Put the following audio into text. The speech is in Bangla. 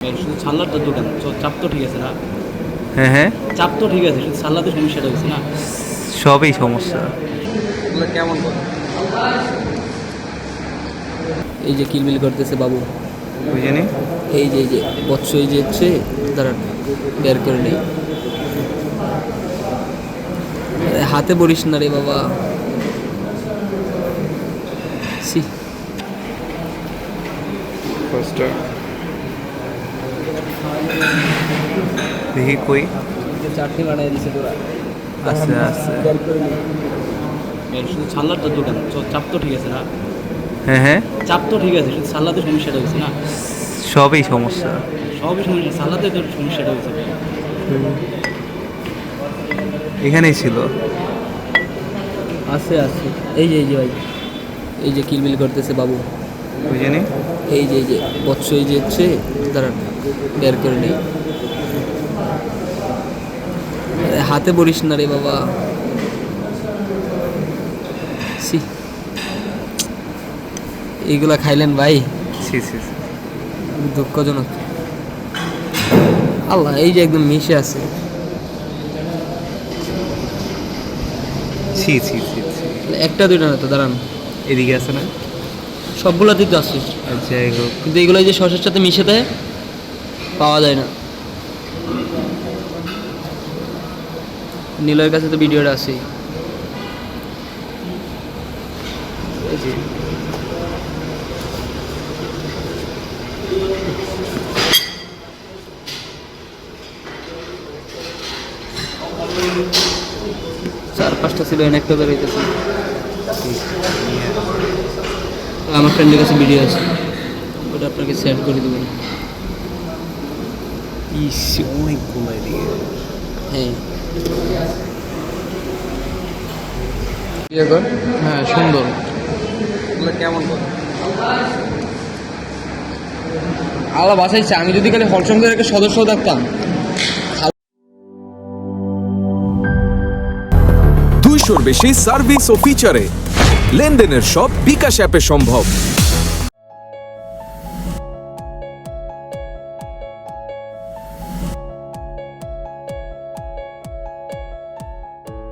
শুধু ছাল্লার তো দোকান চাপ তো ঠিক আছে না? হ্যাঁ হ্যাঁ, চাপ তো ঠিক আছে, শুধু ছাল্লাতে সমস্যাটা হয়েছে না? সবই সমস্যা। এগুলো কেমন করে? এই যে কিলবিল করতেছে বাবু, বুঝিনি। এই যে বৎস এই যে হচ্ছে দাঁড়ান বের করে নেই। হাতে বলিস না রে বাবা। সি দেখি কই। চাটনি বানাই দিছে তোরা। আচ্ছা আচ্ছা। বের করে নেই। শুধু ছাল্লার তো দোকান চাপ তো ঠিক আছে না? হ্যাঁ হ্যাঁ, চাপ তো ঠিক আছে, শুধু ছাল্লাতে সমস্যাটা হয়েছে না? সবই সমস্যা। সবই সমস্যা, ছাল্লাতে তোর সমস্যাটা হয়েছে। এখানেই ছিল। আছে আছে, এই যে ভাই, এই যে কিলবিল করতেছে বাবু, বুঝিনি। এই যে বৎস এই যে হচ্ছে দাঁড়ান বের করে নেই। হাতে বলিস না রে বাবা। সি এইগুলা খাইলেন ভাই, ছি ছি ছি। দুঃখজনক। আল্লাহ, এই যে একদম মিশে আছে। ছি ছি ছি ছি। একটা দুইটা না তো, দাঁড়ান এদিকে আছে না? সবগুলাতেই তো আছে, যাই হোক। কিন্তু এগুলো এই যে শসের সাথে মিশে দেয়, পাওয়া যায় না। নীলয়ের কাছে তো ভিডিওটা আছে। চার পাঁচটা ছিল, এনে একটা বেরোইতেছে। আমার ফ্রেন্ডের কাছে ভিডিও আছে, ওটা আপনাকে সেন্ড করে দেবেন। ইস, অনেকগুলো এদিকে। হ্যাঁ হ্যাঁ সুন্দর। এগুলো কেমন করে? আল্লাহ বাঁচাইছে, আমি যদি খালি হল সংসদের একটা সদস্য থাকতাম। 200-র বেশি সার্ভিস ও ফিচারে লেনদেনের সব বিকাশ অ্যাপে সম্ভব।